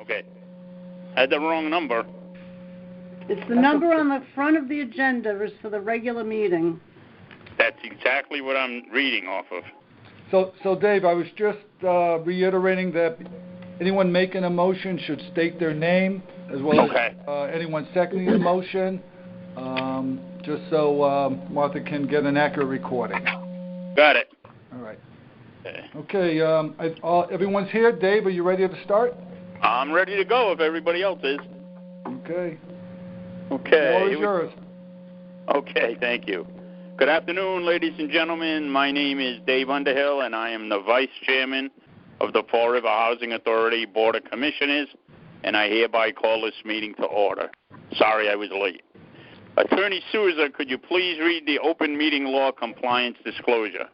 Okay. Had the wrong number. It's the number on the front of the agenda is for the regular meeting. That's exactly what I'm reading off of. So Dave, I was just reiterating that anyone making a motion should state their name, as well as anyone seconding the motion, just so Martha can get an accurate recording. Got it. All right. Okay, everyone's here. Dave, are you ready to start? I'm ready to go if everybody else is. Okay. Okay. The floor is yours. Okay, thank you. Good afternoon, ladies and gentlemen. My name is Dave Underhill, and I am the Vice Chairman of the Fall River Housing Authority Board of Commissioners, and I hereby call this meeting to order. Sorry I was late. Attorney Souza, could you please read the open meeting law compliance disclosure?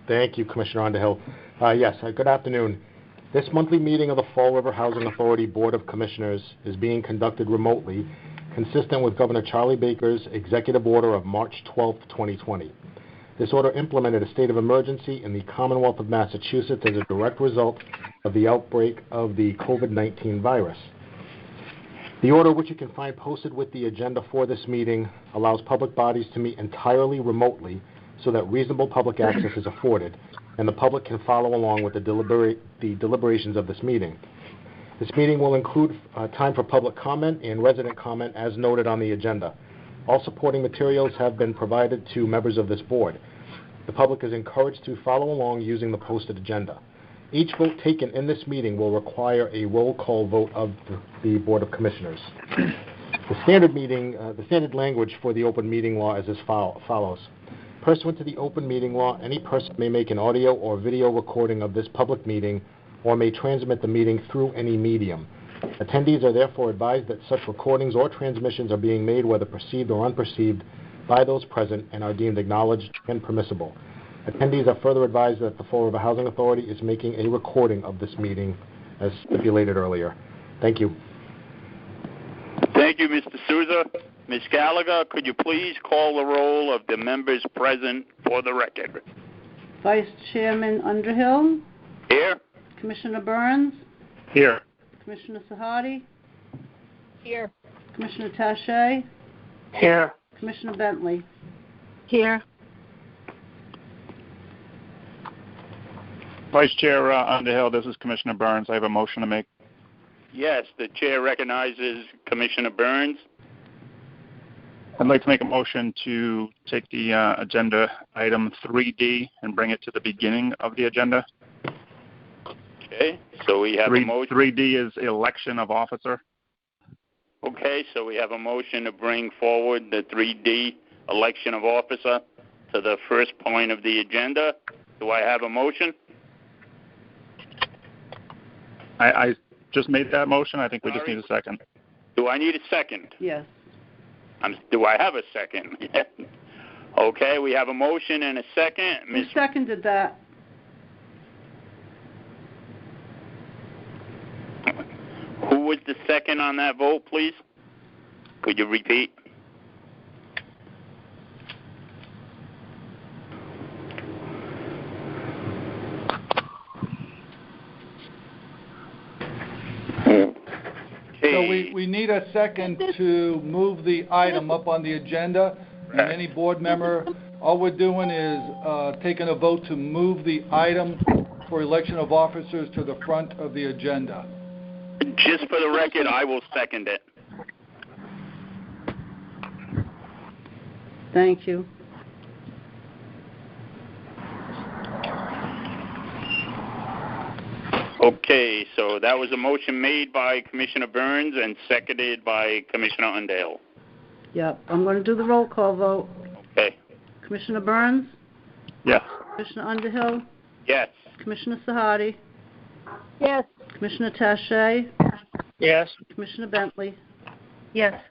Thank you, Commissioner Underhill. Yes, good afternoon. This monthly meeting of the Fall River Housing Authority Board of Commissioners is being conducted remotely, consistent with Governor Charlie Baker's executive order of March 12, 2020. This order implemented a state of emergency in the Commonwealth of Massachusetts as a direct result of the outbreak of the COVID-19 virus. The order, which you can find posted with the agenda for this meeting, allows public bodies to meet entirely remotely so that reasonable public access is afforded, and the public can follow along with the deliberations of this meeting. This meeting will include time for public comment and resident comment as noted on the agenda. All supporting materials have been provided to members of this board. The public is encouraged to follow along using the posted agenda. Each vote taken in this meeting will require a roll call vote of the Board of Commissioners. The standard language for the open meeting law is as follows. Pursuant to the open meeting law, any person may make an audio or video recording of this public meeting or may transmit the meeting through any medium. Attendees are therefore advised that such recordings or transmissions are being made, whether perceived or unperceived, by those present and are deemed acknowledged and permissible. Attendees are further advised that the Fall River Housing Authority is making a recording of this meeting as stipulated earlier. Thank you. Thank you, Mr. Souza. Ms. Gallagher, could you please call the roll of the members present for the record? Vice Chairman Underhill. Here. Commissioner Burns. Here. Commissioner Sahadi. Here. Commissioner Taché. Here. Commissioner Bentley. Here. Vice Chair Underhill, this is Commissioner Burns. I have a motion to make. Yes, the chair recognizes Commissioner Burns. I'd like to make a motion to take the agenda item 3D and bring it to the beginning of the agenda. Okay, so we have a motion. 3D is election of officer. Okay, so we have a motion to bring forward the 3D election of officer to the first point of the agenda. Do I have a motion? I just made that motion. I think we just need a second. Do I need a second? Yes. Do I have a second? Okay, we have a motion and a second. Who seconded that? Who was the second on that vote, please? Could you repeat? So we need a second to move the item up on the agenda. And any board member, all we're doing is taking a vote to move the item for election of officers to the front of the agenda. Just for the record, I will second it. Thank you. Okay, so that was a motion made by Commissioner Burns and seconded by Commissioner Underhill. Yep, I'm going to do the roll call vote. Okay. Commissioner Burns? Yes. Commissioner Underhill? Yes. Commissioner Sahadi? Yes. Commissioner Taché? Yes. Commissioner Bentley? Yes.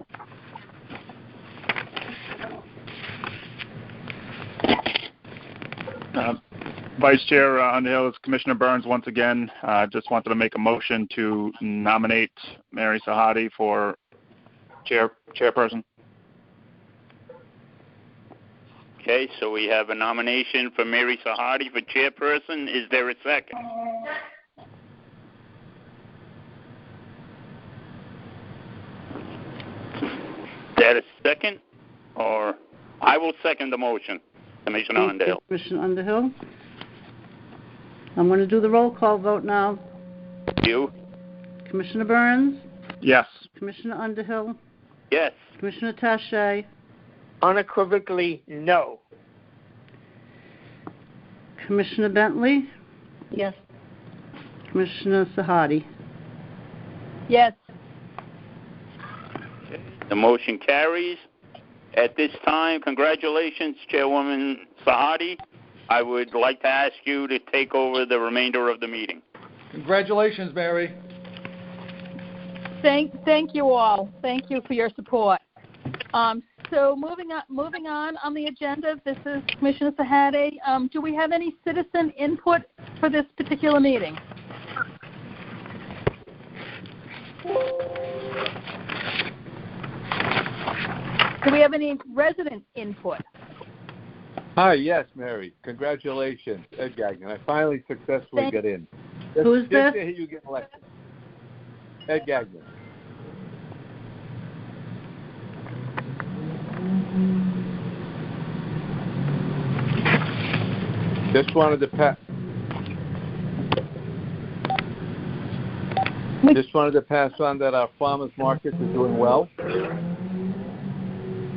Vice Chair Underhill, it's Commissioner Burns once again. Just wanted to make a motion to nominate Mary Sahadi for chairperson. Okay, so we have a nomination for Mary Sahadi for chairperson. Is there a second? second? Or I will second the motion, Commissioner Thank you, Underhill. Commissioner Underhill. I'm going to do the roll call vote now. You? Commissioner Burns, Yes. Commissioner Underhill, Yes. Commissioner Tache, Unequivocally, no. Commissioner Bentley, Yes. Commissioner Sahadi. Yes. The motion carries. At this time, congratulations, Chairwoman Sahadi. I would like to ask you to take over the remainder of the meeting. Congratulations, Mary. Thank you all. Thank you for your support. So moving on the agenda, this is Commissioner Sahadi. Do we have any citizen input for this particular meeting? Do we have any resident input? Hi, yes, Mary. Congratulations, Ed Gagnon. I finally successfully got in. Who's this? To hear you get elected. Ed Gagnon. Just wanted to pass on that our farmers markets are doing well,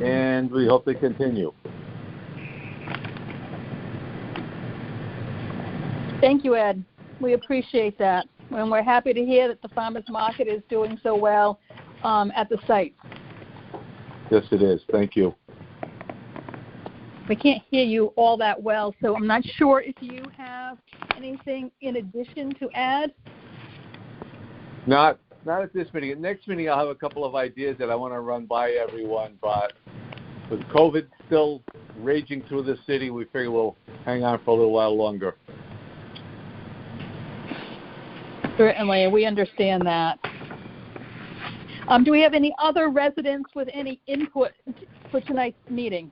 and we hope they continue. Thank you, Ed. We appreciate that. And we're happy to hear that the farmers market is doing so well at the site. Yes, it is. Thank you. We can't hear you all that well, so I'm not sure if you have anything in addition to add. Not at this meeting. At next meeting, I'll have a couple of ideas that I want to run by everyone, but with COVID still raging through the city, we figure we'll hang on for a little while longer. Certainly, we understand that. Do we have any other residents with any input for tonight's meeting?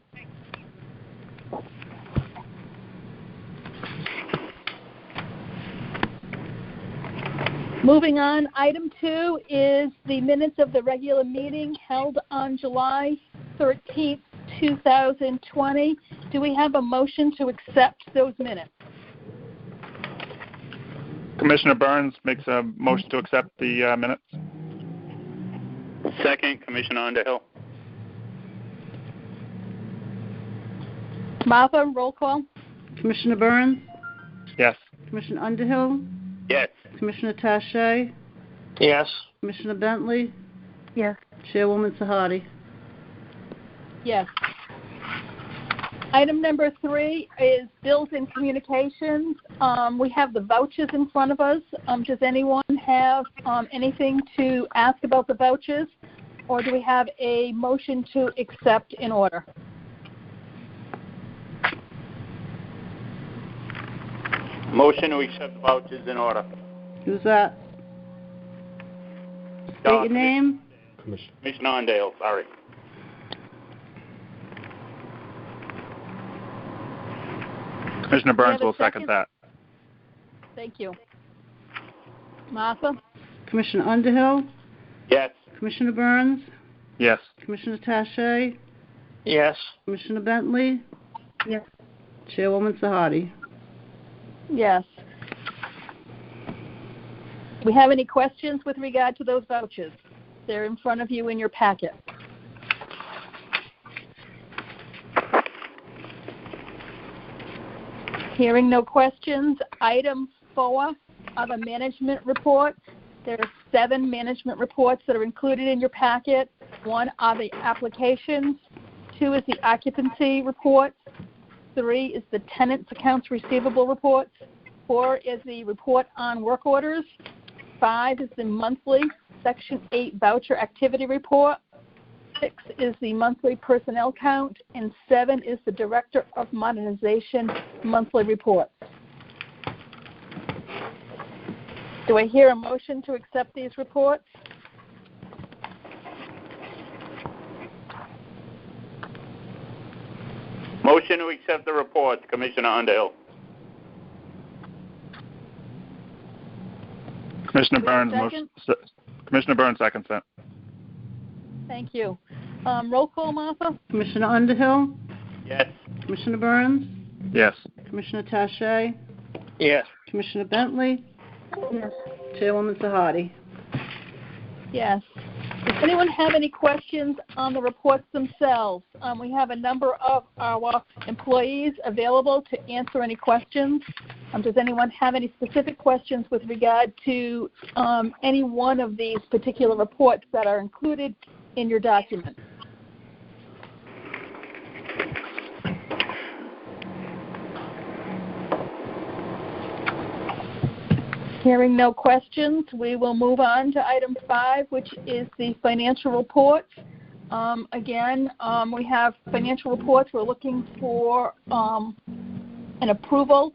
Moving on, item 2 is the minutes of the regular meeting held on July 13th, 2020. Do we have a motion to accept those minutes? Commissioner Burns makes a motion to accept the minutes. Second, Commissioner Underhill. Martha, roll call. Commissioner Burns, Yes. Commissioner Underhill, Yes. Commissioner Tache, Yes. Commissioner Bentley, Yes. Chairwoman Sahadi. Yes. Item number 3 is bills and communications. We have the vouchers in front of us. Does anyone have anything to ask about the vouchers, or do we have a motion to accept in order? Motion to accept vouchers in order. Who's that? State your name. Commissioner Underhill, sorry. Commissioner Burns a will second that. Thank you. Martha? Commissioner Underhill, Yes. Commissioner Burns, Yes. Commissioner Tache, Yes. Commissioner Bentley, Yes. Chairwoman Sahadi. Yes. Do we have any questions with regard to those vouchers? They're in front of you in your packet. Hearing no questions, item 4 are the management reports. There are 7 management reports that are included in your packet. 1 are the applications. 2 is the occupancy reports. 3 is the tenants' accounts receivable reports. 4 is the report on work orders. 5 is the monthly Section 8 voucher activity report. 6 is the monthly personnel count, and 7 is the Director of Modernization monthly report. Do I hear a motion to accept these reports? Motion to accept the reports, Commissioner Underhill. Commissioner Do we have a Burns second? Commissioner Burns seconds that. Thank you. Roll call, Martha? Commissioner Underhill? Yes. Commissioner Burns? Yes. Commissioner Tache? Yes. Commissioner Bentley? Yes. Chairwoman Sahadi? Yes. Does anyone have any questions on the reports themselves? We have a number of our employees available to answer any questions. Does anyone have any specific questions with regard to any one of these particular reports that are included in your document? Hearing no questions, we will move on to item 5, which is the financial reports. Again, we have financial reports. We're looking for an approval,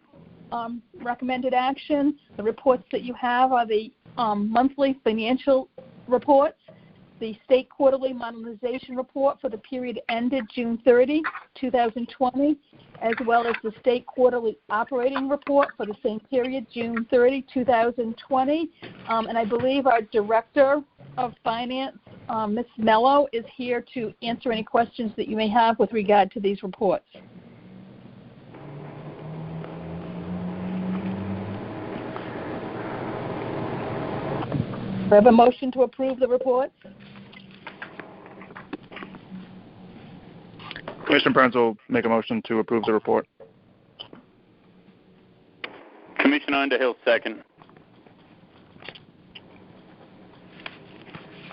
recommended action. The reports that you have are the monthly financial reports, the state quarterly modernization report for the period ended June 30, 2020, as well as the state quarterly operating report for the same period, June 30, 2020. And I believe our Director of Finance, Ms. Mello, is here to answer any questions that you may have with regard to these reports. Do I have a motion to approve the reports? Commissioner Burns will make a motion to approve the report. Commissioner Underhill, second.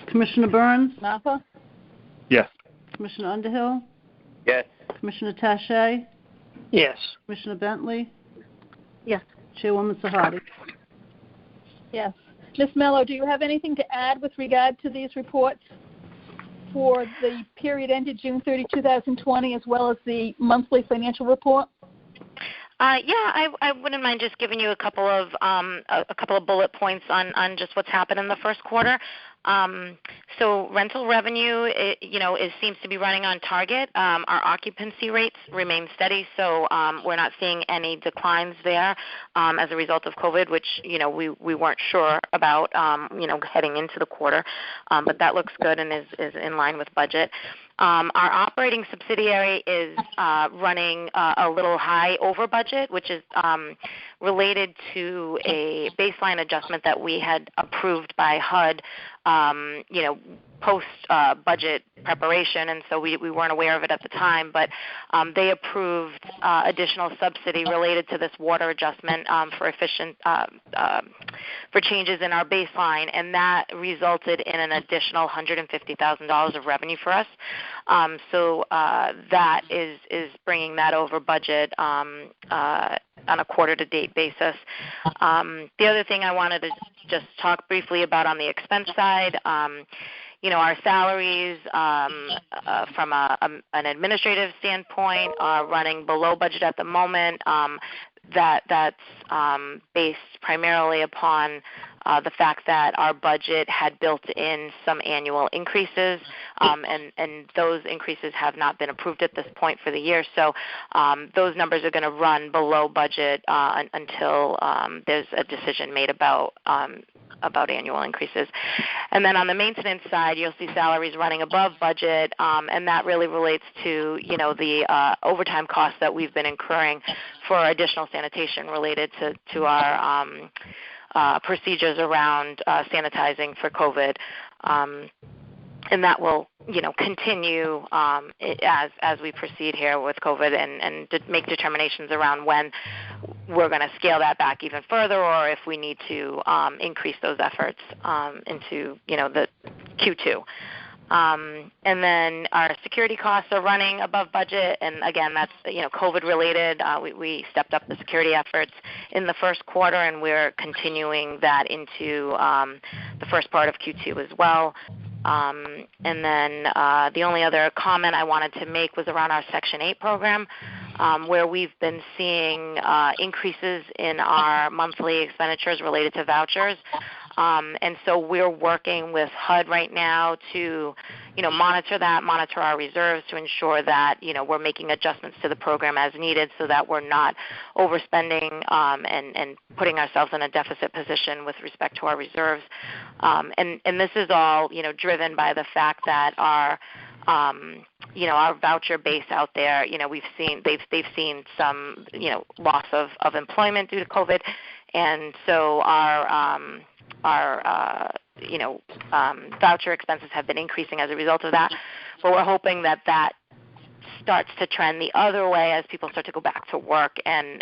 Commissioner Burns? Martha? Yes. Commissioner Underhill? Yes. Commissioner Tache? Yes. Commissioner Bentley? Yes. Chairwoman Sahadi? Yes. Ms. Mello, do you have anything to add with regard to these reports for the period ended June 30, 2020, as well as the monthly financial report? Yeah, I wouldn't mind just giving you a couple of bullet points on just what's happened in the first quarter. So rental revenue, it seems to be running on target. Our occupancy rates remain steady, so we're not seeing any declines there as a result of COVID, which we weren't sure about heading into the quarter, but that looks good and is in line with budget. Our operating subsidiary is running a little high over budget, which is related to a baseline adjustment that we had approved by HUD, post-budget preparation, and so we weren't aware of it at the time, but they approved additional subsidy related to this water adjustment for changes in our baseline, and that resulted in an additional $150,000 of revenue for us. So that is bringing that over budget on a quarter-to-date basis. The other thing I wanted to just talk briefly about on the expense side, our salaries from an administrative standpoint are running below budget at the moment. That's based primarily upon the fact that our budget had built in some annual increases, and those increases have not been approved at this point for the year. So those numbers are going to run below budget until there's a decision made about annual increases. And then on the maintenance side, you'll see salaries running above budget, and that really relates to, the overtime costs that we've been incurring for additional sanitation related to our procedures around sanitizing for COVID. And that will, continue as we proceed here with COVID and make determinations around when we're going to scale that back even further, or if we need to increase those efforts into, the Q2. And then our security costs are running above budget, and again, that's COVID related. We stepped up the security efforts in the first quarter, and we're continuing that into the first part of Q2 as well. And then the only other comment I wanted to make was around our Section 8 program, where we've been seeing increases in our monthly expenditures related to vouchers. And so we're working with HUD right now to, monitor our reserves to ensure that, we're making adjustments to the program as needed so that we're not overspending and putting ourselves in a deficit position with respect to our reserves. And this is all, driven by the fact that our our voucher base out there, they've seen some, loss of employment due to COVID, and so our voucher expenses have been increasing as a result of that. But we're hoping that starts to trend the other way as people start to go back to work and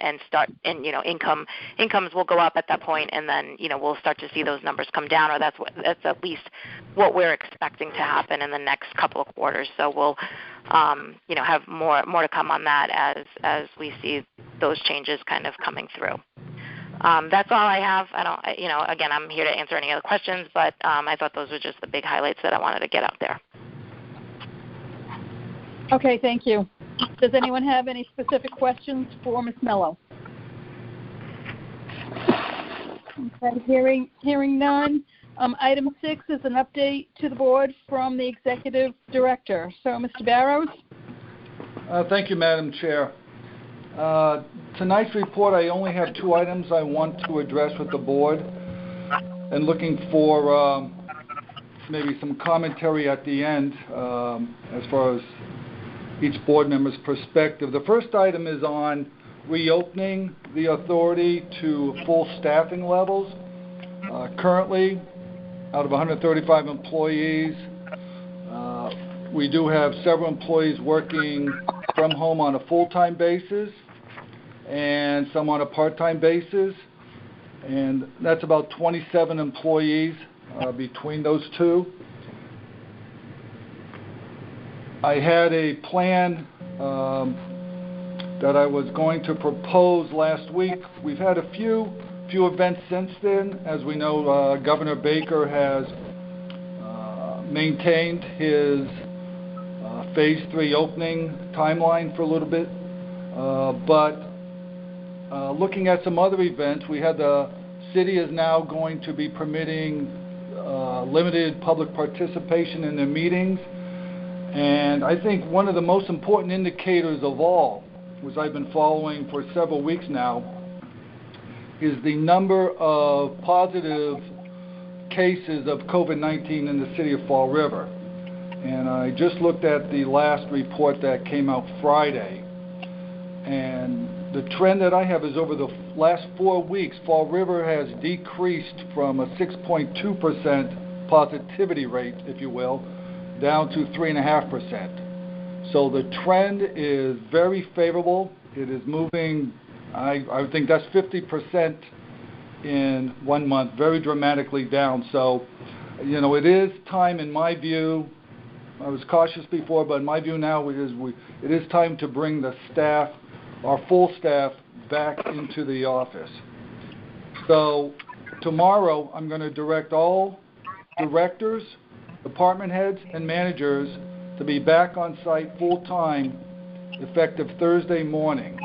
incomes will go up at that point, and then we'll start to see those numbers come down, or that's at least what we're expecting to happen in the next couple of quarters. So we'll have more to come on that as we see those changes kind of coming through. That's all I have. Again, I'm here to answer any other questions, but I thought those were just the big highlights that I wanted to get out there. Okay, thank you. Does anyone have any specific questions for Ms. Mello? Okay, hearing none. Item 6 is an update to the board from the executive director. So, Mr. Barrows? Thank you, Madam Chair. Tonight's report, I only have 2 items I want to address with the board, and looking for maybe some commentary at the end as far as each board member's perspective. The first item is on reopening the authority to full staffing levels. Currently, out of 135 employees, we do have several employees working from home on a full-time basis and some on a part-time basis, and that's about 27 employees between those two. I had a plan that I was going to propose last week. We've had a few events since then. As we know, Governor Baker has maintained his Phase 3 opening timeline for a little bit. But looking at some other events, we had the city is now going to be permitting limited public participation in their meetings. And I think one of the most important indicators of all, which I've been following for several weeks now, is the number of positive cases of COVID-19 in the city of Fall River. And I just looked at the last report that came out Friday. And the trend that I have is over the last 4 weeks, Fall River has decreased from a 6.2% positivity rate, if you will, down to 3.5%. So the trend is very favorable. It is moving, I think that's 50% in 1 month, very dramatically down. So, it is time, in my view. I was cautious before, but in my view now it is time to bring the staff, our full staff, back into the office. So tomorrow I'm going to direct all directors, department heads, and managers to be back on site full-time effective Thursday morning.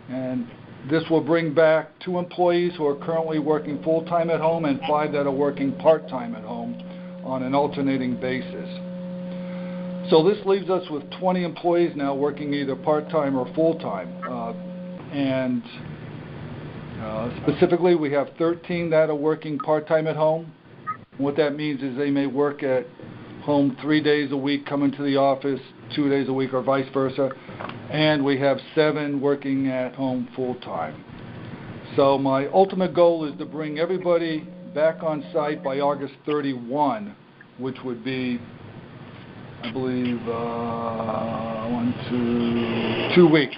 And this will bring back 2 employees who are currently working full-time at home and 5 that are working part-time at home on an alternating basis. So this leaves us with 20 employees now working either part-time or full-time. Specifically, we have 13 that are working part-time at home. What that means is they may work at home 3 days a week, come into the office 2 days a week, or vice versa. And we have 7 working at home full-time. So my ultimate goal is to bring everybody back on site by August 31, which would be, I believe, 2 weeks.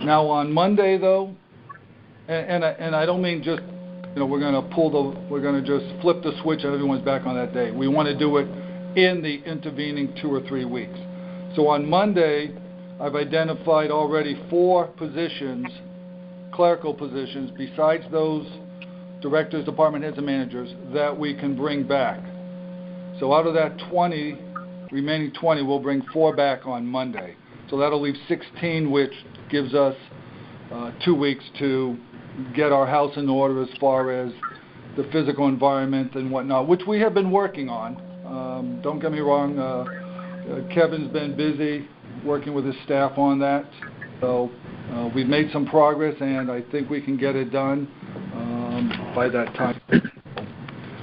Now on Monday, though, and I don't mean just, we're going to just flip the switch and everyone's back on that day. We want to do it in the intervening 2 or 3 weeks. So on Monday, I've identified already 4 positions, clerical positions, besides those directors, department heads, and managers, that we can bring back. So out of that remaining 20, we'll bring 4 back on Monday. So that'll leave 16, which gives us 2 weeks to get our house in order as far as the physical environment and whatnot, which we have been working on. Don't get me wrong, Kevin's been busy working with his staff on that. So we've made some progress, and I think we can get it done by that time.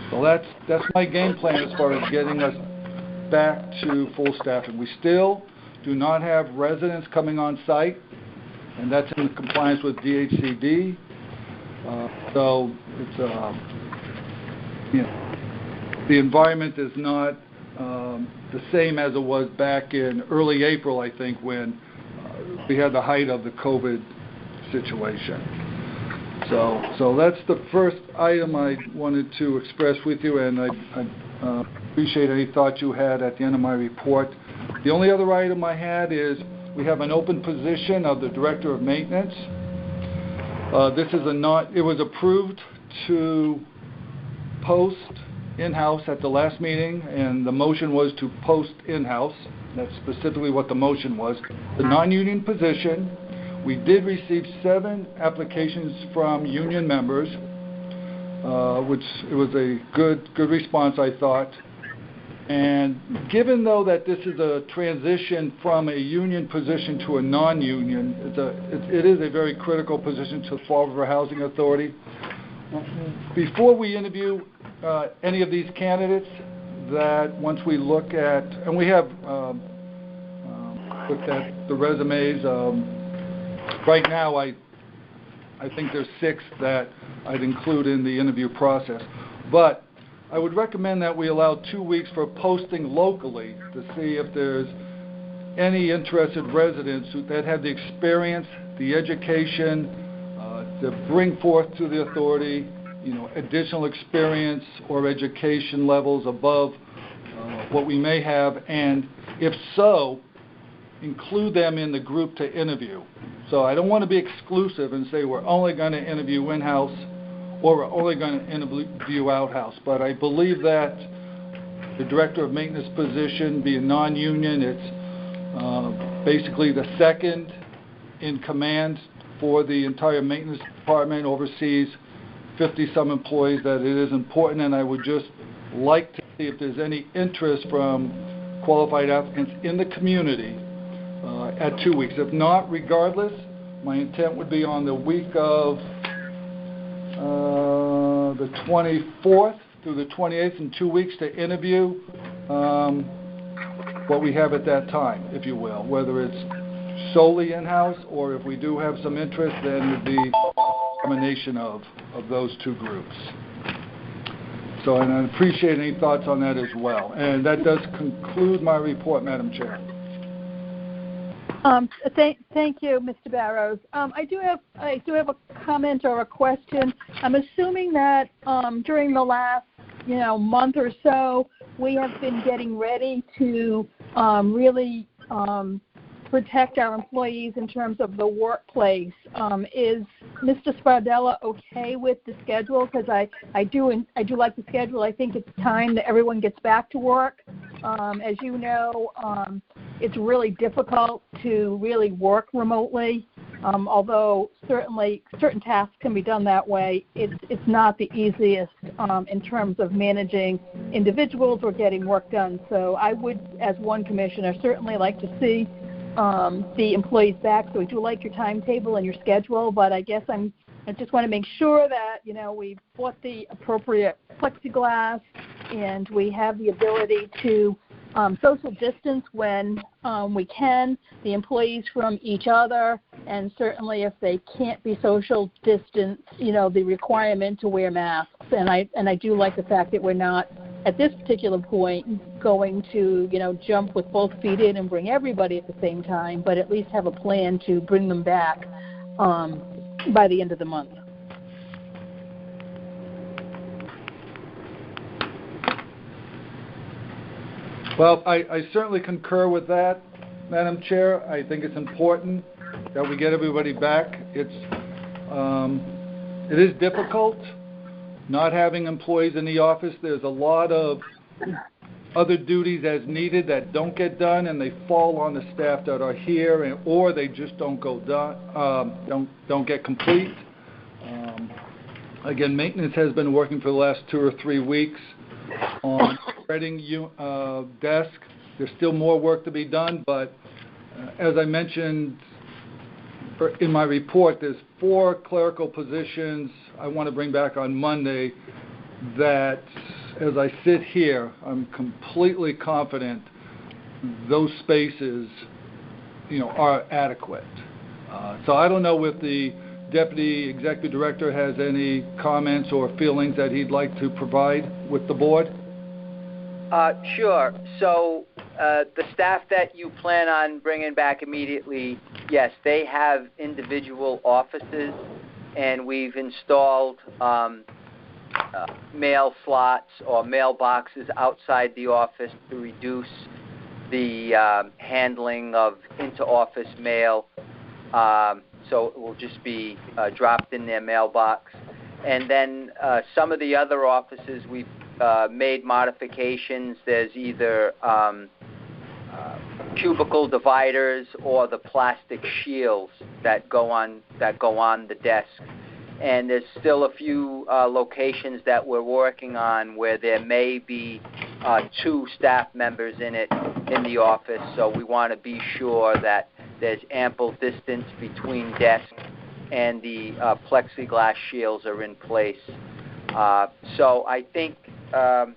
So that's my game plan as far as getting us back to full staffing. We still do not have residents coming on site, and that's in compliance with DHCD. So it's, the environment is not the same as it was back in early April, I think, when we had the height of the COVID situation. So that's the first item I wanted to express with you, and I appreciate any thoughts you had at the end of my report. The only other item I had is we have an open position of the Director of Maintenance. It was approved to post in-house at the last meeting, and the motion was to post in-house. That's specifically what the motion was. The non-union position, we did receive 7 applications from union members, which it was a good response, I thought. And given, though, that this is a transition from a union position to a non-union, it is a very critical position to the Fall River Housing Authority. Before we interview any of these candidates, that once we look at, and we have looked at the resumes, right now I think there's 6 that I'd include in the interview process. But I would recommend that we allow 2 weeks for posting locally to see if there's any interested residents that have the experience, the education, to bring forth to the authority, additional experience or education levels above what we may have, and if so, include them in the group to interview. So I don't want to be exclusive and say we're only going to interview in-house or we're only going to interview out-house. But I believe that the Director of Maintenance position, being non-union, it's basically the second in command for the entire maintenance department, oversees 50-some employees, that it is important, and I would just like to see if there's any interest from qualified applicants in the community at 2 weeks. If not, regardless, my intent would be on the week of the 24th through the 28th, in 2 weeks, to interview what we have at that time, if you will, whether it's solely in-house or if we do have some interest, then it would be a combination of those 2 groups. So, and I appreciate any thoughts on that as well. And that does conclude my report, Madam Chair. Thank you, Mr. Barrows. I do have a comment or a question. I'm assuming that during the last month or so, we have been getting ready to really protect our employees in terms of the workplace. Is Mr. Spardella okay with the schedule? Because I do like the schedule. I think it's time that everyone gets back to work. As you know, it's really difficult to really work remotely. Although certainly certain tasks can be done that way, it's not the easiest in terms of managing individuals or getting work done. So I would, as one commissioner, certainly like to see the employees back. So we do like your timetable and your schedule, but I guess I just want to make sure that we bought the appropriate plexiglass and we have the ability to social distance when we can, the employees from each other, and certainly if they can't be social distance, the requirement to wear masks. And I do like the fact that we're not, at this particular point, going to, jump with both feet in and bring everybody at the same time, but at least have a plan to bring them back by the end of the month. Well, I certainly concur with that, Madam Chair. I think it's important that we get everybody back. It is difficult not having employees in the office. There's a lot of other duties as needed that don't get done, and they fall on the staff that are here, or they just don't get complete. Again, maintenance has been working for the last 2 or 3 weeks on spreading desk. There's still more work to be done, but as I mentioned in my report, there's 4 clerical positions I want to bring back on Monday that as I sit here, I'm completely confident those spaces, are adequate. So I don't know if the Deputy Executive Director has any comments or feelings that he'd like to provide with the board. Sure. So the staff that you plan on bringing back immediately, yes, they have individual offices, and we've installed mail slots or mailboxes outside the office to reduce the handling of inter-office mail. So it will just be dropped in their mailbox. And then some of the other offices, we've made modifications. There's either cubicle dividers or the plastic shields that go on the desk. And there's still a few locations that we're working on where there may be 2 staff members in the office. So we want to be sure that there's ample distance between desks and the plexiglass shields are in place. So I think, to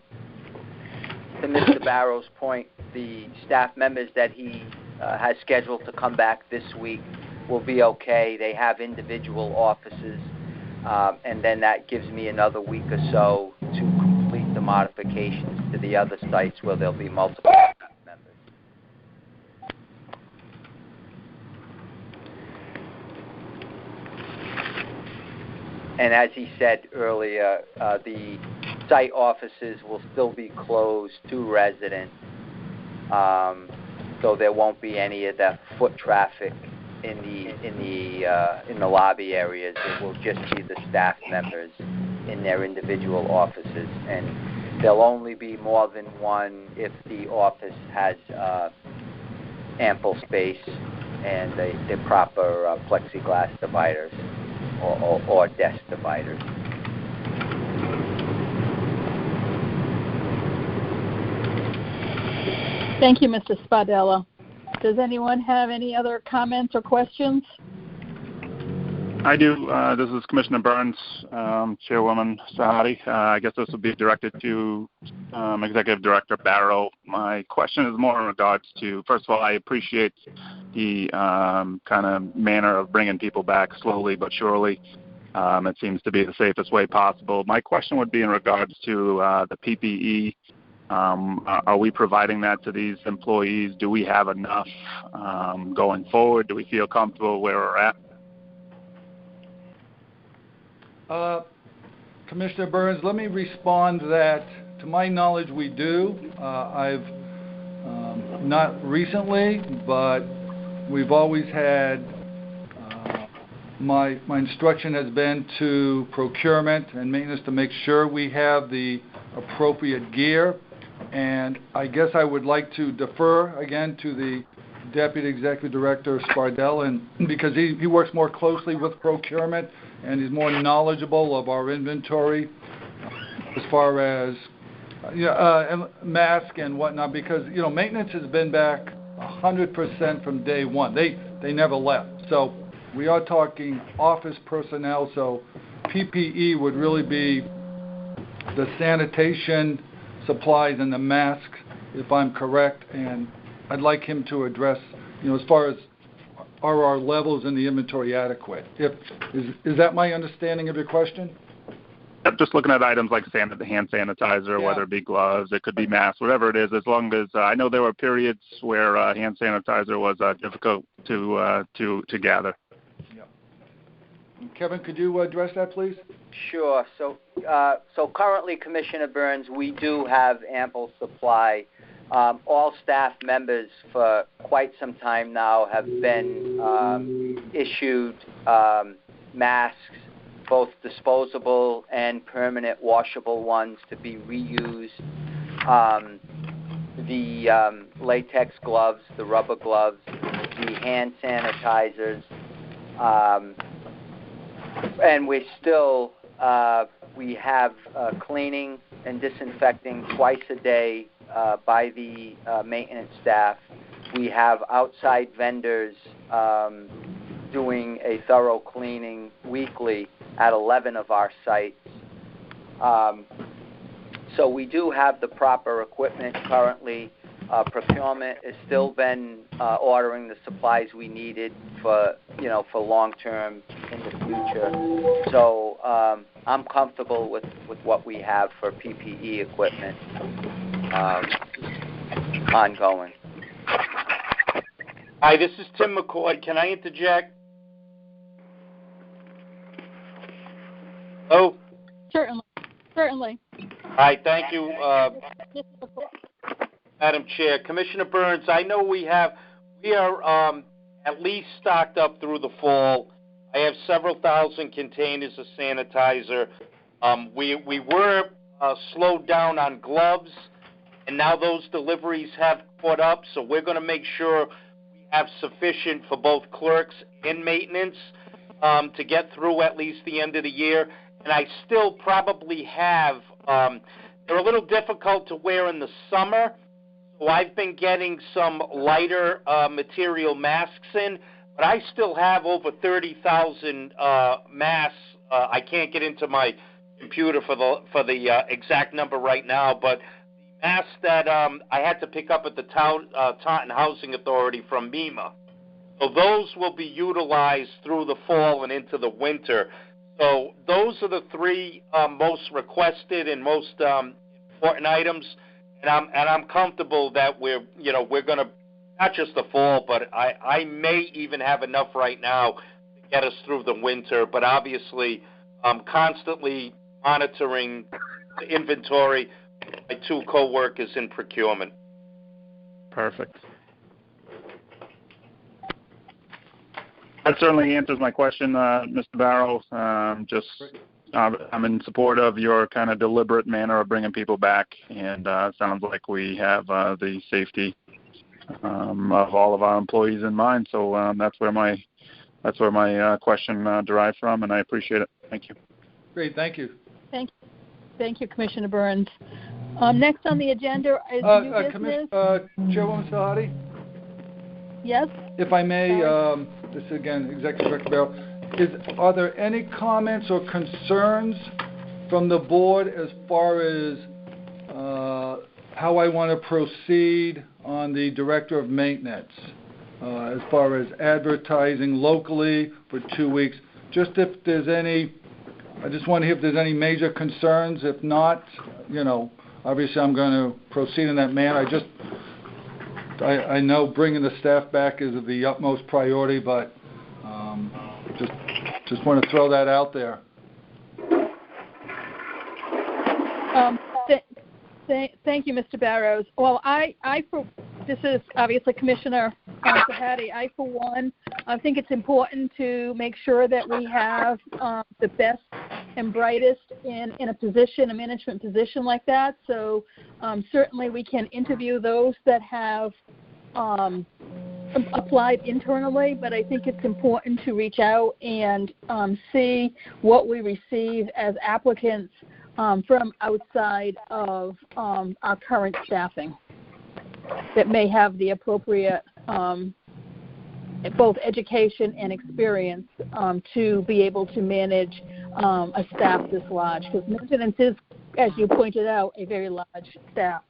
Mr. Barrow's point, the staff members that he has scheduled to come back this week will be okay. They have individual offices, and then that gives me another week or so to complete the modifications to the other sites where there'll be multiple staff members. And as he said earlier, the site offices will still be closed to residents, so there won't be any of that foot traffic in the lobby areas. It will just be the staff members in their individual offices, and there'll only be more than one if the office has ample space and the proper plexiglass dividers or desk dividers. Thank you, Mr. Spadella. Does anyone have any other comments or questions? I do. This is Commissioner Burns, Chairwoman Sahadi. I guess this will be directed to Executive Director Barrow. My question is more in regards to, first of all, I appreciate the kind of manner of bringing people back slowly but surely. It seems to be the safest way possible. My question would be in regards to the PPE. Are we providing that to these employees? Do we have enough going forward? Do we feel comfortable where we're at? Commissioner Burns, let me respond that, to my knowledge, we do. I've not recently, but we've always had, my instruction has been to procurement and maintenance to make sure we have the appropriate gear. And I guess I would like to defer again to the Deputy Executive Director Spardell, and because he works more closely with procurement and he's more knowledgeable of our inventory as far as mask and whatnot, because maintenance has been back 100% from day one. They never left. So we are talking office personnel. So PPE would really be the sanitation supplies and the masks, if I'm correct, and I'd like him to address, as far as are our levels in the inventory adequate? Is that my understanding of your question? Just looking at items like hand sanitizer, whether it be gloves, it could be masks, whatever it is, as long as I know there were periods where hand sanitizer was difficult to gather. Yeah. Kevin, could you address that, please? Sure. So currently, Commissioner Burns, we do have ample supply. All staff members for quite some time now have been issued masks, both disposable and permanent washable ones to be reused. The latex gloves, the rubber gloves, the hand sanitizers, and we still we have cleaning and disinfecting twice a day by the maintenance staff. We have outside vendors doing a thorough cleaning weekly at 11 of our sites. So we do have the proper equipment currently. Procurement has still been ordering the supplies we needed for long term in the future. So I'm comfortable with what we have for PPE equipment ongoing. Hi, this is Tim McCord. Can I interject? Oh. Certainly. Hi, thank you, Madam Chair. Commissioner Burns, I know we are at least stocked up through the fall. I have several thousand containers of sanitizer. We were slowed down on gloves, and now those deliveries have caught up, so we're going to make sure we have sufficient for both clerks and maintenance to get through at least the end of the year. And I still probably have, they're a little difficult to wear in the summer, so I've been getting some lighter material masks in, but I still have over 30,000 masks. I can't get into my computer for the exact number right now, but the masks that I had to pick up at the Taunton Housing Authority from MEMA. So those will be utilized through the fall and into the winter. So those are the three most requested and most important items, and I'm comfortable that we're going to not just the fall, but I may even have enough right now to get us through the winter. But obviously, I'm constantly monitoring the inventory. My two co-workers in procurement. Perfect. That certainly answers my question, Mr. Barrow. I'm in support of your kind of deliberate manner of bringing people back, and it sounds like we have the safety of all of our employees in mind. So that's where my question derives from, and I appreciate it. Thank you. Great, thank you. Thank you, Commissioner Burns. Next on the agenda is new business. Chairwoman Sahadi? Yes? If I may, this is again, Executive Director Barrow. Are there any comments or concerns from the board as far as how I want to proceed on the Director of Maintenance, as far as advertising locally for 2 weeks? Just if there's any, I just want to hear if there's any major concerns. If not, obviously I'm going to proceed in that manner. I know bringing the staff back is of the utmost priority, but just want to throw that out there. Thank you, Mr. Barrows. Well, this is obviously Commissioner Sahadi. I, for one, I think it's important to make sure that we have the best and brightest in a management position like that. So certainly we can interview those that have applied internally, but I think it's important to reach out and see what we receive as applicants from outside of our current staffing that may have the appropriate both education and experience to be able to manage a staff this large, because maintenance is, as you pointed out, a very large staff.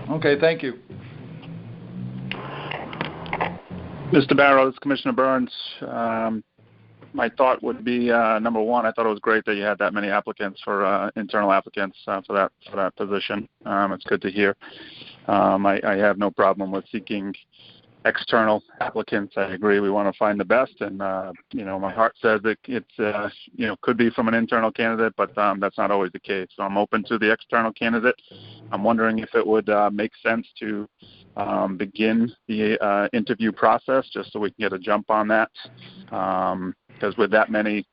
Okay, thank you. Mr. Barrows, Commissioner Burns, my thought would be, number one, I thought it was great that you had that many applicants for internal applicants for that position. It's good to hear. I have no problem with seeking external applicants. I agree. We want to find the best, and my heart says that it's could be from an internal candidate, but that's not always the case. So I'm open to the external candidate. I'm wondering if it would make sense to begin the interview process just so we can get a jump on that. Because with that many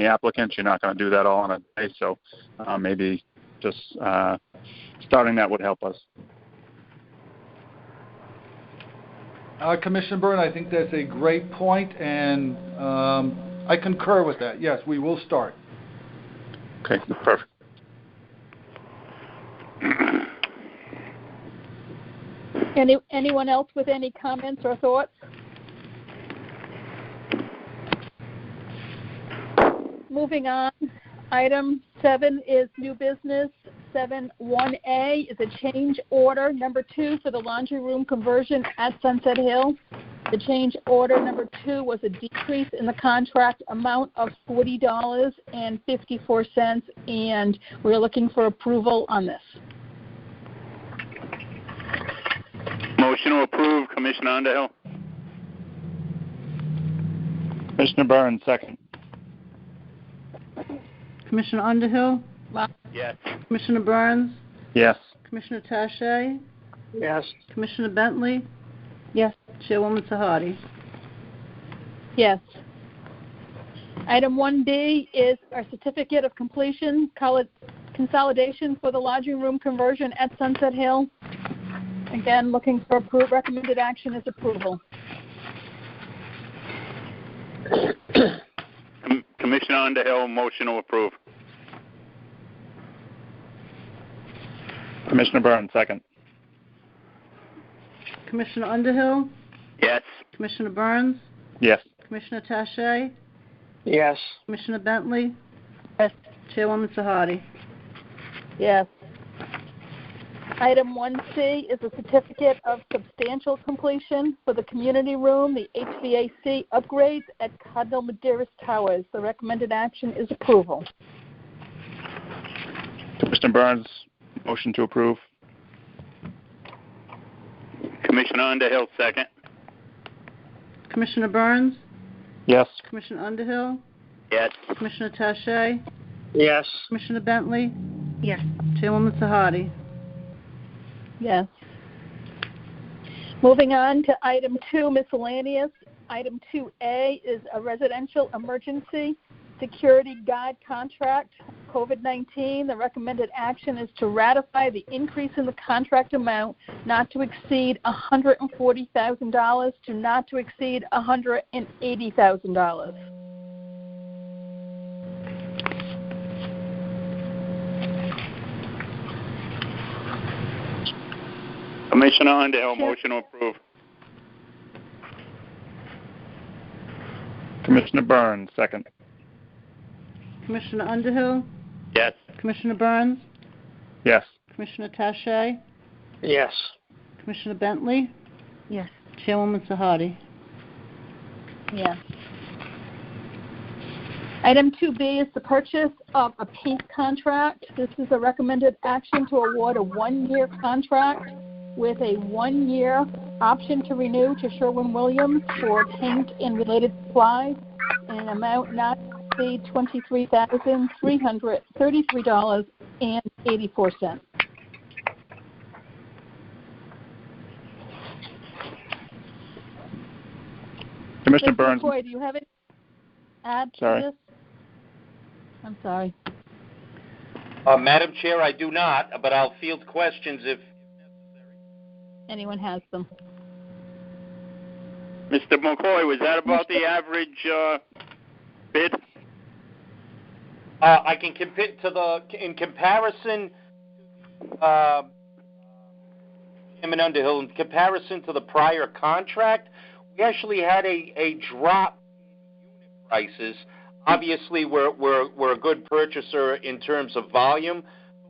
applicants, you're not going to do that all in a day. So maybe just starting that would help us. Commissioner Byrne, I think that's a great point, and I concur with that. Yes, we will start. Okay, perfect. Anyone else with any comments or thoughts? Moving on Item 7 is new business. 7.1A is a change order number 2 for the laundry room conversion at Sunset Hill. The change order number 2 was a decrease in the contract amount of $40.54, and we're looking for approval on this. Motion to approve, Commissioner Underhill. Commissioner Burns, second. Commissioner Underhill? Yes. Commissioner Burns? Yes. Commissioner Tache? Yes. Commissioner Bentley? Yes. Chairwoman Sahadi? Yes. Item 1B is our certificate of completion consolidation for the lodging room conversion at Sunset Hill. Again, looking for recommended action is approval. Commissioner Underhill, motion to approve. Commissioner Burns, second. Commissioner Underhill? Yes. Commissioner Burns? Yes. Commissioner Tache? Yes. Commissioner Bentley? Yes. Chairwoman Sahadi? Yes. Item 1C is a certificate of substantial completion for the community room, the HVAC upgrades at Cardinal Medeiros Towers. The recommended action is approval. Commissioner Burns, motion to approve. Commissioner Underhill, second. Commissioner Burns? Yes. Commissioner Underhill? Yes. Commissioner Tache? Yes. Commissioner Bentley? Yes. Chairwoman Sahadi? Yes. Moving on to item 2, miscellaneous. Item 2A is a residential emergency security guard contract, COVID-19. The recommended action is to ratify the increase in the contract amount not to exceed $140,000 to not to exceed $180,000. Commissioner Underhill, motion to approve. Commissioner Burns, second. Commissioner Underhill? Yes. Commissioner Burns? Yes. Commissioner Tache? Yes. Commissioner Bentley? Yes. Chairwoman Sahadi? Yes. Item 2B is the purchase of a paint contract. This is a recommended action to award a 1-year contract with a 1-year option to renew to Sherwin-Williams for paint and related supplies in an amount not to exceed $23,333.84. Commissioner Burns. McCoy, do you have any add to Sorry. this? I'm sorry. Madam Chair, I do not, but I'll field questions if Anyone has them. Mr. McCoy, was that about the average bid? I can compare in comparison, Chairman Underhill, in comparison to the prior contract, we actually had a drop in unit prices. Obviously, we're a good purchaser in terms of volume.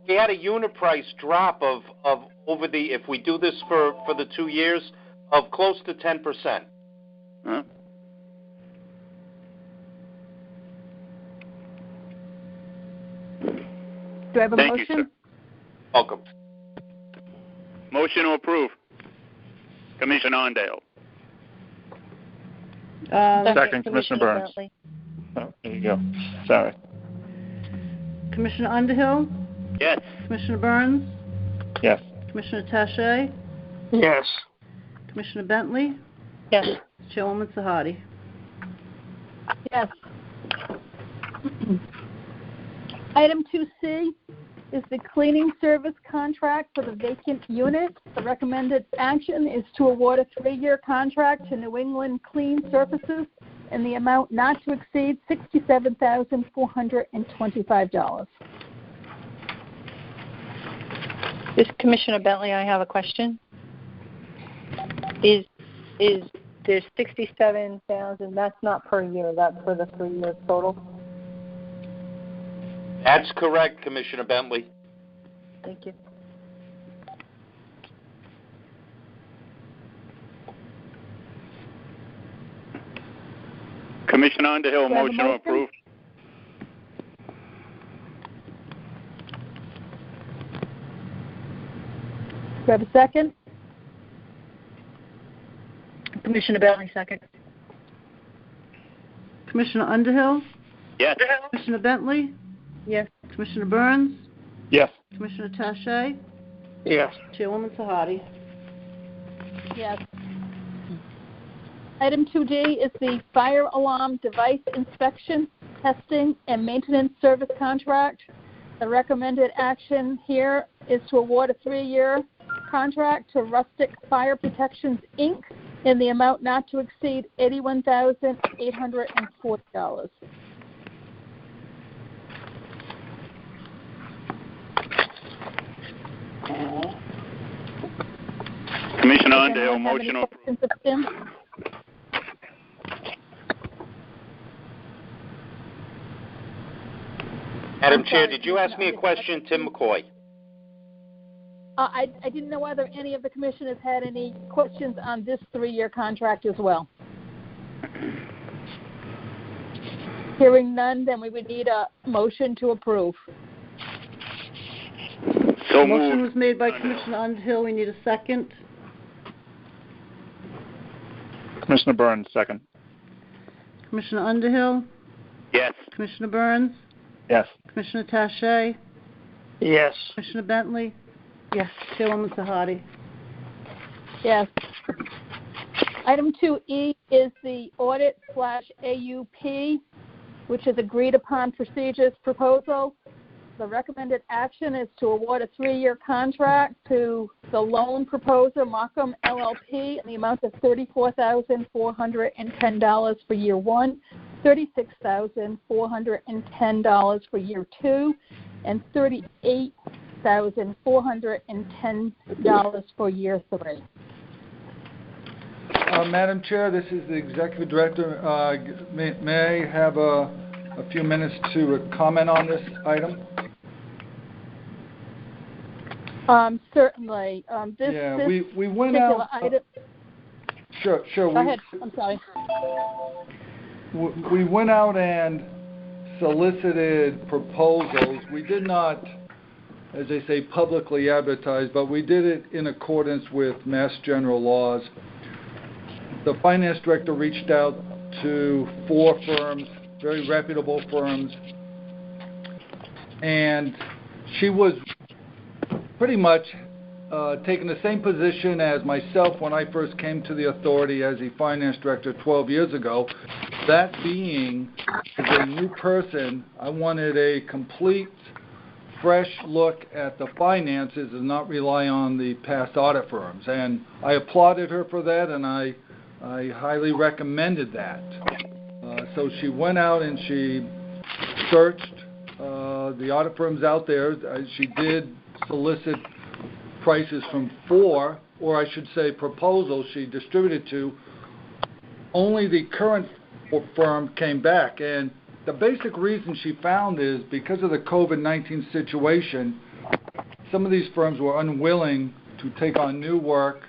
We had a unit price drop of over the, if we do this for the 2 years, of close to 10%. Huh? Do I have a Thank you, motion? sir. Welcome. Motion to approve. Commissioner Underhill. Second, Commissioner Burns. Oh, there you go. Sorry. Commissioner Underhill? Yes. Commissioner Burns? Yes. Commissioner Tache? Yes. Commissioner Bentley? Yes. Chairwoman Sahadi? Yes. Item 2C is the cleaning service contract for the vacant unit. The recommended action is to award a 3-year contract to New England Clean Surfaces in the amount not to exceed $67,425. This is Commissioner Bentley. I have a question. Is there's $67,000? That's not per year. That's for the 3 years total. That's correct, Commissioner Bentley. Thank you. Commissioner Underhill, Do I have a motion to approve. Do I have a second? Commissioner Bentley, second. Commissioner Underhill? Yes. Commissioner Bentley? Yes. Commissioner Burns? Yes. Commissioner Tache? Yes. Chairwoman Sahadi? Yes. Item 2D is the fire alarm device inspection, testing, and maintenance service contract. The recommended action here is to award a 3-year contract to Rustic Fire Protections, Inc. in the amount not to exceed $81,840. Commissioner Does Underhill, anyone have motion any to approve. questions of Tim? Madam I'm Chair, sorry, did you ask me a Commissioner question, Tim McCoy? I didn't know whether any of the commissioners had any questions on this 3-year contract as well. Hearing none, then we would need a motion to approve. So Motion moved. was made by Commissioner Underhill. We need a second. Commissioner Burns, second. Commissioner Underhill? Yes. Commissioner Burns? Yes. Commissioner Tache? Yes. Commissioner Bentley? Yes. Chairwoman Sahadi? Yes. Item 2E is the audit/AUP, which is agreed upon procedures proposal. The recommended action is to award a 3-year contract to the loan proposer, Markham LLP, in the amount of $34,410 for year 1, $36,410 for year 2, and $38,410 for year 3. Madam Chair, this is the Executive Director. May I have a few minutes to comment on this item? Certainly. We went particular out. item. Sure. Go ahead. I'm sorry. We went out and solicited proposals. We did not, as they say, publicly advertise, but we did it in accordance with Mass General laws. The Finance Director reached out to 4 firms, very reputable firms, and she was pretty much taking the same position as myself when I first came to the authority as the Finance Director 12 years ago. That being, as a new person, I wanted a complete, fresh look at the finances and not rely on the past audit firms. And I applauded her for that, and I highly recommended that. So she went out and she searched the audit firms out there. She did solicit prices from 4, or I should say proposals she distributed to. Only the current firm came back, and the basic reason she found is because of the COVID-19 situation, some of these firms were unwilling to take on new work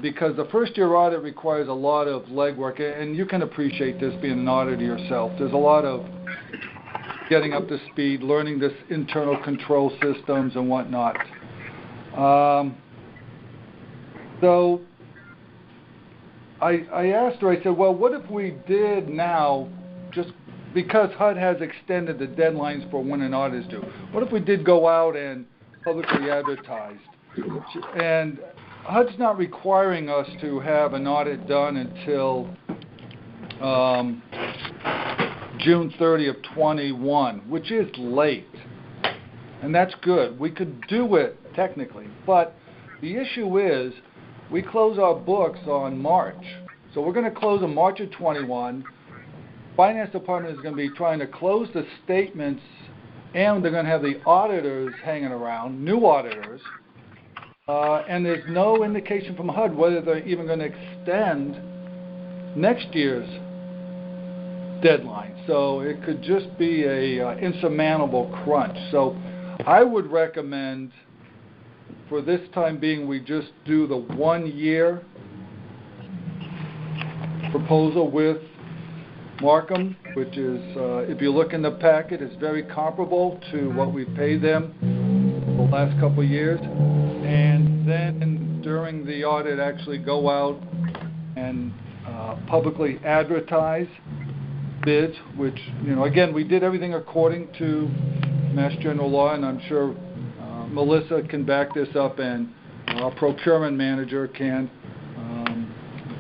because the first-year audit requires a lot of legwork, and you can appreciate this being an auditor yourself. There's a lot of getting up to speed, learning this internal control systems and whatnot. So I asked her, I said, well, what if we did now, just because HUD has extended the deadlines for when an audit is due, what if we did go out and publicly advertise? And HUD's not requiring us to have an audit done until June 30 of 21, which is late. And that's good. We could do it technically. But the issue is we close our books on March. So we're going to close on March of 21. Finance Department is going to be trying to close the statements, and they're going to have the auditors hanging around, new auditors. And there's no indication from HUD whether they're even going to extend next year's deadline. So it could just be a insurmountable crunch. So I would recommend, for this time being, we just do the 1-year proposal with Markham, which is, if you look in the packet, it's very comparable to what we paid them the last couple of years. And then during the audit, actually go out and publicly advertise bids, which, again, we did everything according to Mass General Law, and I'm sure Melissa can back this up, and our procurement manager can.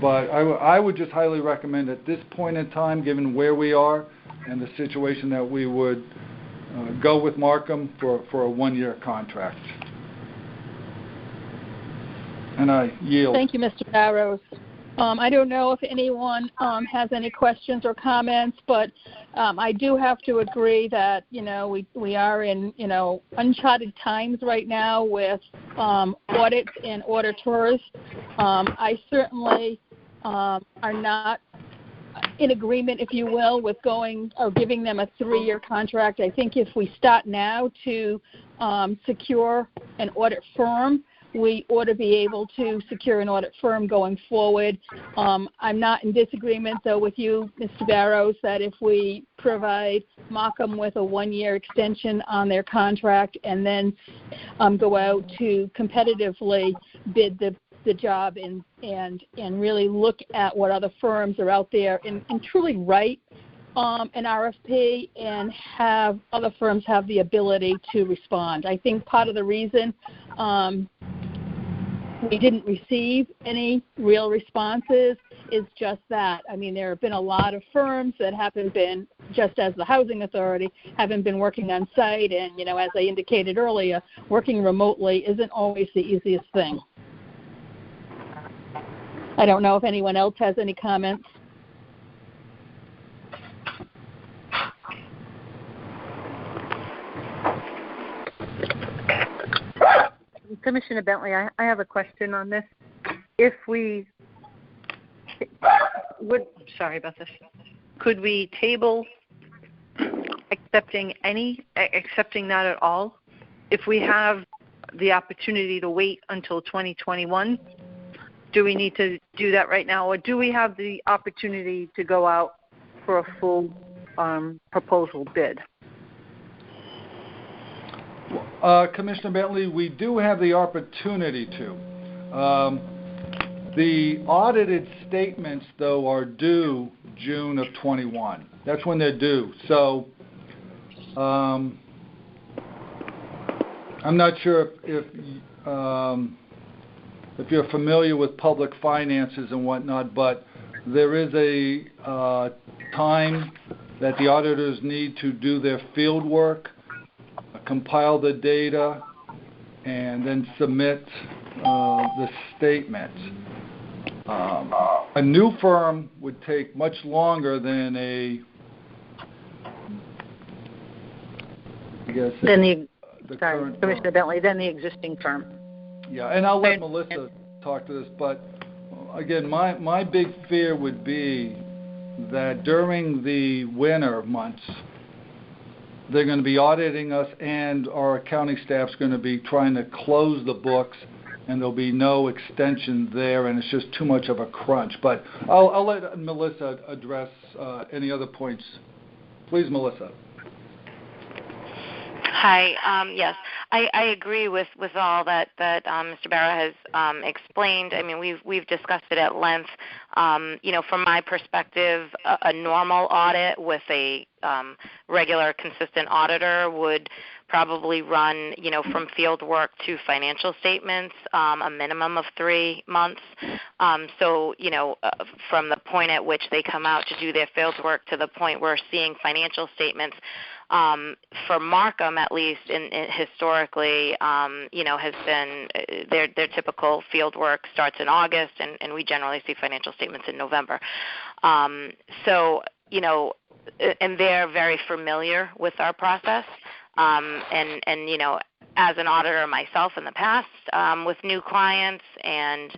But I would just highly recommend at this point in time, given where we are and the situation, that we would go with Markham for a 1-year contract. And I yield. Thank you, Mr. Barrows. I don't know if anyone has any questions or comments, but I do have to agree that, we are in, uncharted times right now with audits and auditors. I certainly are not in agreement, if you will, with going or giving them a 3-year contract. I think if we start now to secure an audit firm, we ought to be able to secure an audit firm going forward. I'm not in disagreement, though, with you, Mr. Barrows, that if we provide Markham with a 1-year extension on their contract and then go out to competitively bid the job and really look at what other firms are out there and truly write an RFP and have other firms have the ability to respond. I think part of the reason we didn't receive any real responses is just that. I mean, there have been a lot of firms that haven't been, just as the Housing Authority, haven't been working on site, and, as I indicated earlier, working remotely isn't always the easiest thing. I don't know if anyone else has any comments. Commissioner Bentley, I have a question on this. Sorry about this. Could we table accepting that at all? If we have the opportunity to wait until 2021, do we need to do that right now, or do we have the opportunity to go out for a full proposal bid? Commissioner Bentley, we do have the opportunity to. The audited statements, though, are due June of 21. That's when they're due. So I'm not sure if you're familiar with public finances and whatnot, but there is a time that the auditors need to do their field work, compile the data, and then submit the statement. A new firm would take much longer than Commissioner Bentley, than the existing firm. Yeah, and I'll let Melissa talk to this, but again, my big fear would be that during the winter months, they're going to be auditing us, and our accounting staff's going to be trying to close the books, and there'll be no extension there, and it's just too much of a crunch. But I'll let Melissa address any other points. Please, Melissa. Hi. Yes, I agree with all that Mr. Barrow has explained. I mean, we've discussed it at length. From my perspective, a normal audit with a regular, consistent auditor would probably run, from field work to financial statements, a minimum of 3 months. From the point at which they come out to do their field work to the point we're seeing financial statements, for Markham, at least, historically, has been their typical field work starts in August, and we generally see financial statements in November. And they're very familiar with our process. as an auditor myself in the past with new clients and,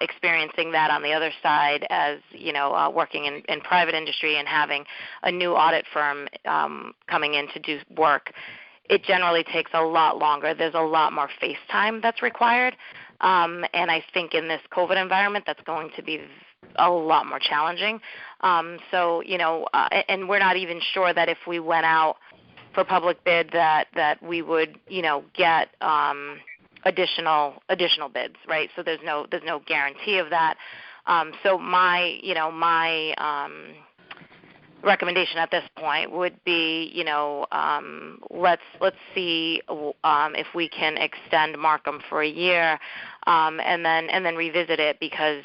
experiencing that on the other side as, working in private industry and having a new audit firm coming in to do work, it generally takes a lot longer. There's a lot more face time that's required. And I think in this COVID environment, that's going to be a lot more challenging. And we're not even sure that if we went out for public bid that we would, get additional bids, right? So there's no guarantee of that. So my recommendation at this point would be, let's see if we can extend Markham for a year, and then revisit it, because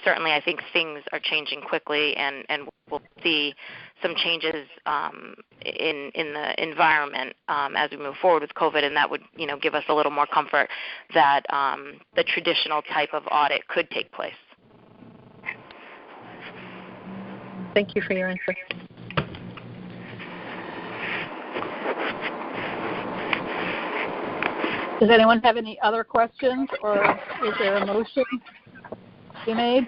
certainly I think things are changing quickly, and we'll see some changes in the environment as we move forward with COVID, and that would give us a little more comfort that the traditional type of audit could take place. Thank you for your answer. Does anyone have any other questions, or is there a motion to be made?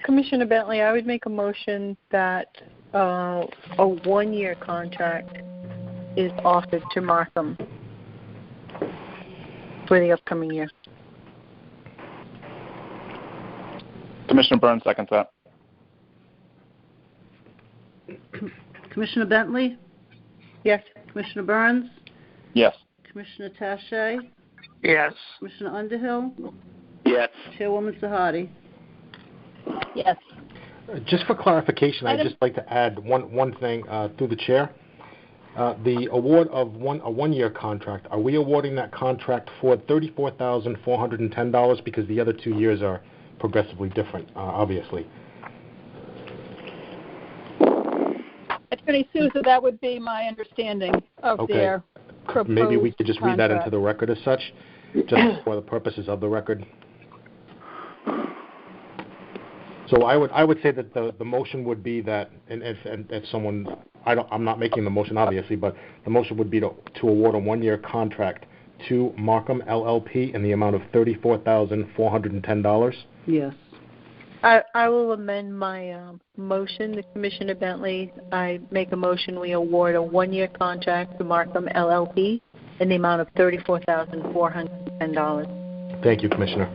Commissioner Bentley, I would make a motion that a one-year contract is offered to Markham for the upcoming year. Commissioner Burns seconds that. Commissioner Bentley? Yes. Commissioner Burns? Yes. Commissioner Tache? Yes. Commissioner Underhill? Yes. Chairwoman Sahadi? Yes. Just for clarification, I'd just like to add one thing through the chair. The award of a one-year contract, are we awarding that contract for $34,410 because the other 2 years are progressively different, obviously? Attorney Souza, that would be my understanding of their proposed Maybe we could just read that into contract. the record as such, just for the purposes of the record. So I would say that the motion would be that, and if someone, I'm not making the motion obviously, but the motion would be to award a one-year contract to Markham LLP in the amount of $34,410. Yes. I will amend my motion to Commissioner Bentley. I make a motion we award a one-year contract to Markham LLP in the amount of $34,410. Thank you, Commissioner.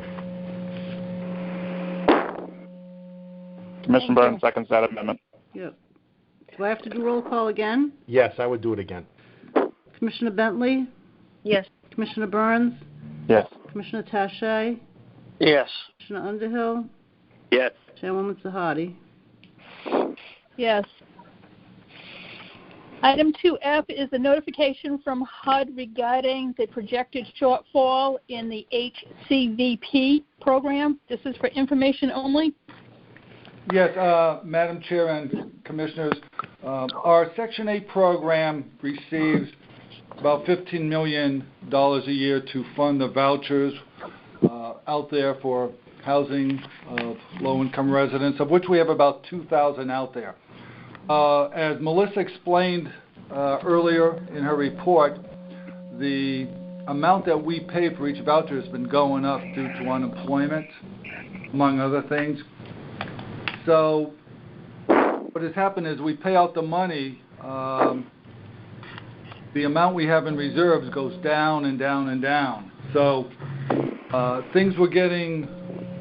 Commissioner Burns seconds that amendment. Yep. Do I have to do roll call again? Yes, I would do it again. Commissioner Bentley? Yes. Commissioner Burns? Yes. Commissioner Tache? Yes. Commissioner Underhill? Yes. Chairwoman Sahadi? Yes. Item 2F is a notification from HUD regarding the projected shortfall in the HCVP program. This is for information only. Yes, Madam Chair and Commissioners, our Section 8 program receives about $15 million a year to fund the vouchers out there for housing of low-income residents, of which we have about 2,000 out there. As Melissa explained earlier in her report, the amount that we pay for each voucher has been going up due to unemployment, among other things. So what has happened is we pay out the money, the amount we have in reserves goes down and down and down. So things were getting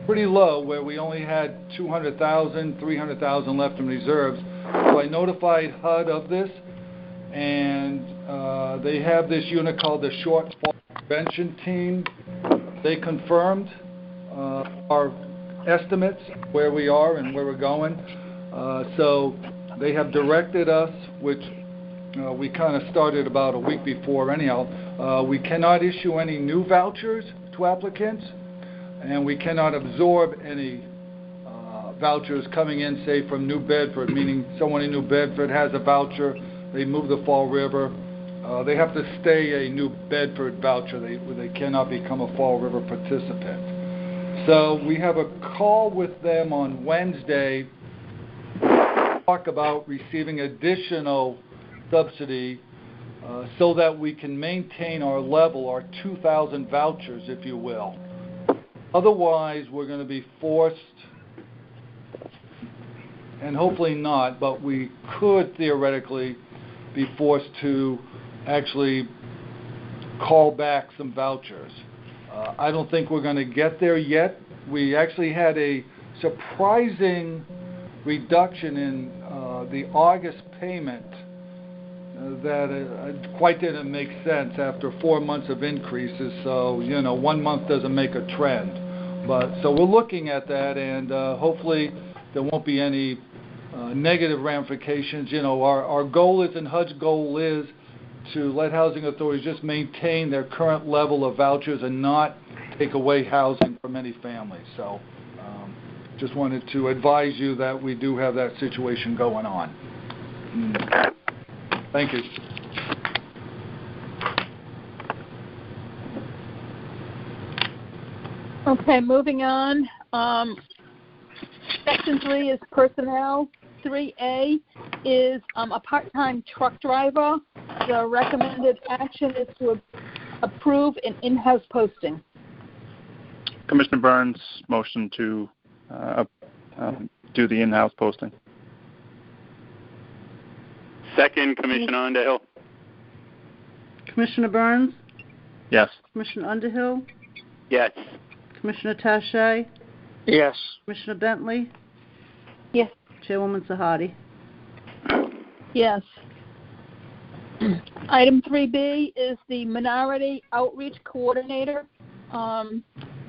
pretty low where we only had 200,000, 300,000 left in reserves. So I notified HUD of this, and they have this unit called the Shortfall Prevention Team. They confirmed our estimates, where we are and where we're going. So they have directed us, which we kind of started about a week before anyhow. We cannot issue any new vouchers to applicants, and we cannot absorb any vouchers coming in, say, from New Bedford, meaning someone in New Bedford has a voucher, they move to Fall River, they have to stay a New Bedford voucher. They cannot become a Fall River participant. So we have a call with them on Wednesday talk about receiving additional subsidy so that we can maintain our level, our 2,000 vouchers, if you will. Otherwise, we're going to be forced, and hopefully not, but we could theoretically be forced to actually call back some vouchers. I don't think we're going to get there yet. We actually had a surprising reduction in the August payment that quite didn't make sense after 4 months of increases. So, 1 month doesn't make a trend. So we're looking at that, and hopefully there won't be any negative ramifications. Our goal is, and HUD's goal is, to let housing authorities just maintain their current level of vouchers and not take away housing from any families. So just wanted to advise you that we do have that situation going on. Thank you. Okay, moving on. Section 3 is personnel. 3A is a part-time truck driver. The recommended action is to approve an in-house posting. Commissioner Burns, motion to do the in-house posting. Second, Commissioner Underhill. Commissioner Burns? Yes. Commissioner Underhill? Yes. Commissioner Tache? Yes. Commissioner Bentley? Yes. Chairwoman Sahadi? Yes. Item 3B is the Minority Outreach Coordinator.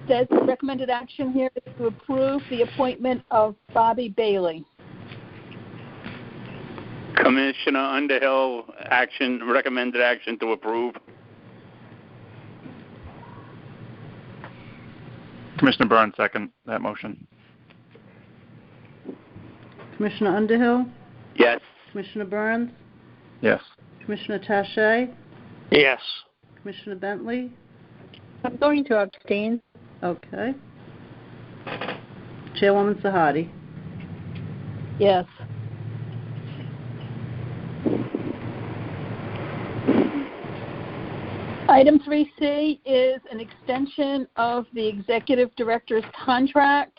Says the recommended action here is to approve the appointment of Bobby Bailey. Commissioner Underhill, recommended action to approve. Commissioner Burns, second that motion. Commissioner Underhill? Yes. Commissioner Burns? Yes. Commissioner Tache? Yes. Commissioner Bentley? I'm going to abstain. Okay. Chairwoman Sahadi? Yes. Item 3C is an extension of the executive director's contract.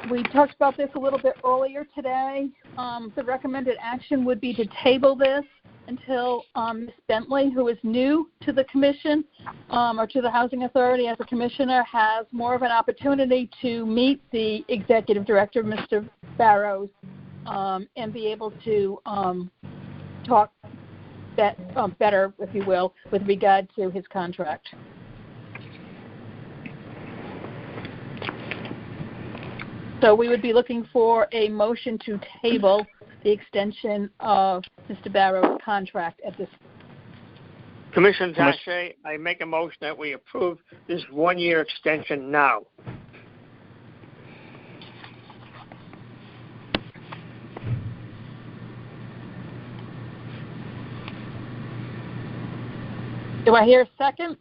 We talked about this a little bit earlier today. The recommended action would be to table this until Ms. Bentley, who is new to the commission or to the Housing Authority as a commissioner, has more of an opportunity to meet the executive director, Mr. Barrows, and be able to talk better, if you will, with regard to his contract. So we would be looking for a motion to table the extension of Mr. Barrow's contract at this. Commissioner Tache, I make a motion that we approve this 1-year extension now. Do I hear a second?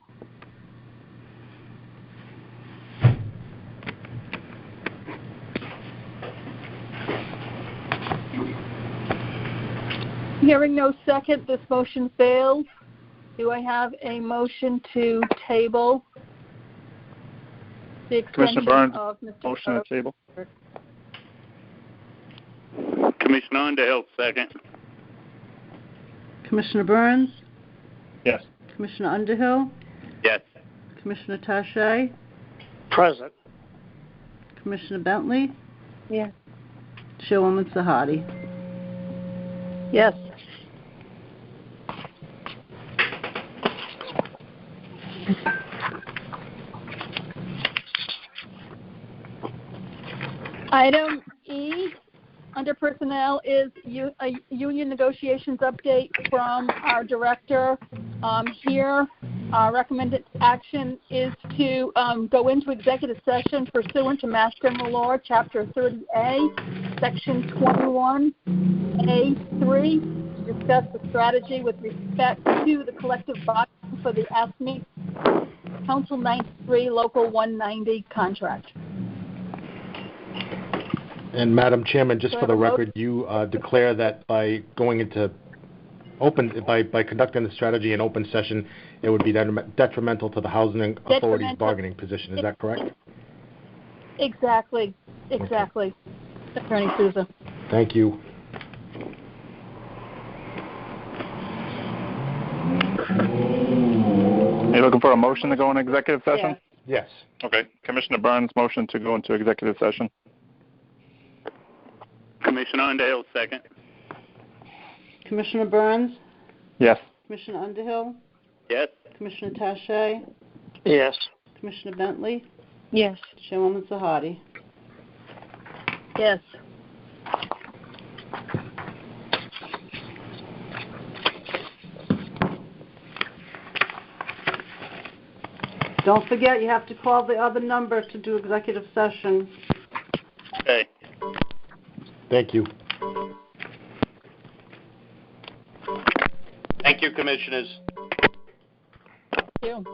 Hearing no second, this motion fails. Do I have a motion to table the extension Commissioner Burns, of Mr. motion to table. Commissioner Underhill, second. Commissioner Burns? Yes. Commissioner Underhill? Yes. Commissioner Tache? Present. Commissioner Bentley? Yes. Chairwoman Sahadi? Yes. Item E under personnel is a union negotiations update from our director. Here, our recommended action is to go into executive session pursuant to Mass General Law, Chapter 30A, Section 21A3, to discuss the strategy with respect to the collective bargaining for the ASME Council 93 Local 190 contract. And Madam Chairman, just Do I for the have a vote? record, you declare that by going into by conducting the strategy in open session, it would be detrimental to the Housing Authority's Detrimental. bargaining position. Is that correct? Exactly. Attorney Souza. Thank you. Are you looking for a motion to go into executive session? Yes. Okay. Commissioner Burns, motion to go into executive session. Commissioner Underhill, second. Commissioner Burns, Yes. Commissioner Underhill, Yes. Commissioner Tache, Yes. Commissioner Bentley, Yes. Chairwoman Sahadi. Yes. Don't forget, you have to call the other number to do executive session. Okay. Thank you. Thank you, commissioners. Thank you.